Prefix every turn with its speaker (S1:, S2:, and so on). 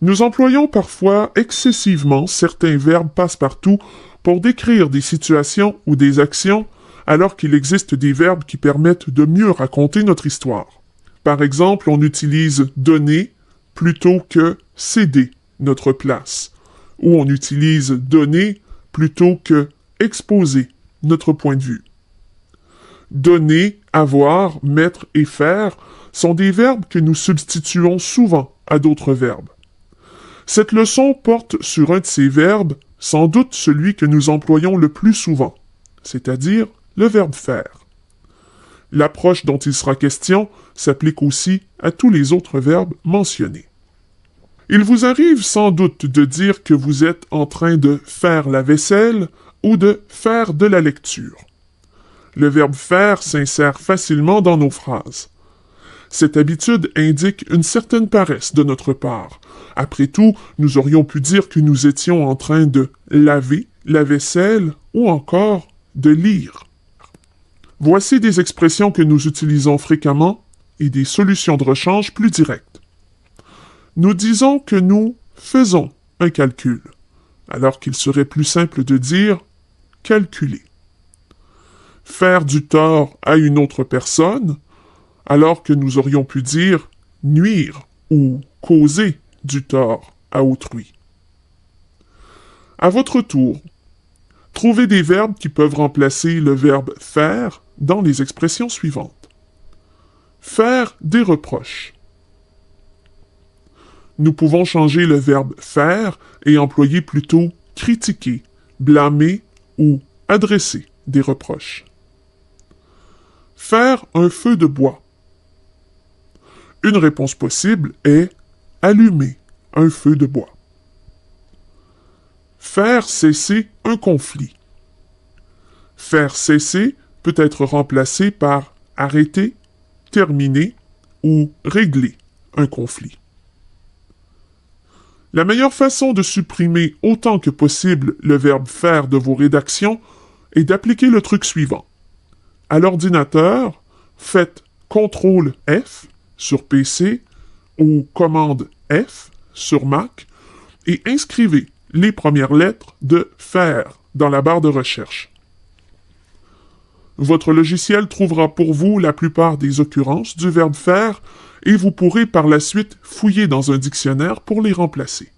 S1: Nous employons parfois excessivement certains verbes passe-partout pour décrire des situations ou des actions, alors qu'il existe des verbes qui permettent de mieux raconter notre histoire. Par exemple, on utilise donner plutôt que céder notre place, ou on utilise donner plutôt que exposer notre point de vue. Donner, avoir, mettre et faire sont des verbes que nous substituons souvent à d'autres verbes. Cette leçon porte sur un de ces verbes, sans doute celui que nous employons le plus souvent, c'est-à-dire le verbe faire. L'approche dont il sera question s'applique aussi à tous les autres verbes mentionnés. Il vous arrive sans doute de dire que vous êtes en train de faire la vaisselle ou de faire de la lecture. Le verbe faire s'insère facilement dans nos phrases. Cette habitude indique une certaine paresse de notre part. Après tout, nous aurions pu dire que nous étions en train de laver la vaisselle ou encore de lire. Voici des expressions que nous utilisons fréquemment et des solutions de rechange plus directes. Nous disons que nous faisons un calcul, alors qu'il serait plus simple de dire calculer. Faire du tort à une autre personne, alors que nous aurions pu dire nuire ou causer du tort à autrui. À votre tour, trouvez des verbes qui peuvent remplacer le verbe faire dans les expressions suivantes. Faire des reproches. Nous pouvons changer le verbe faire et employer plutôt critiquer, blâmer ou adresser des reproches. Faire un feu de bois. Une réponse possible est allumer un feu de bois. Faire cesser un conflit. Faire cesser peut être remplacé par arrêter, terminer ou régler un conflit. La meilleure façon de supprimer autant que possible le verbe faire de vos rédactions est d'appliquer le truc suivant. À l'ordinateur, faites CTRL F sur PC ou commande F sur Mac et inscrivez les premières lettres de faire dans la barre de recherche. Votre logiciel trouvera pour vous la plupart des occurrences du verbe faire et vous pourrez par la suite fouiller dans un dictionnaire pour les remplacer.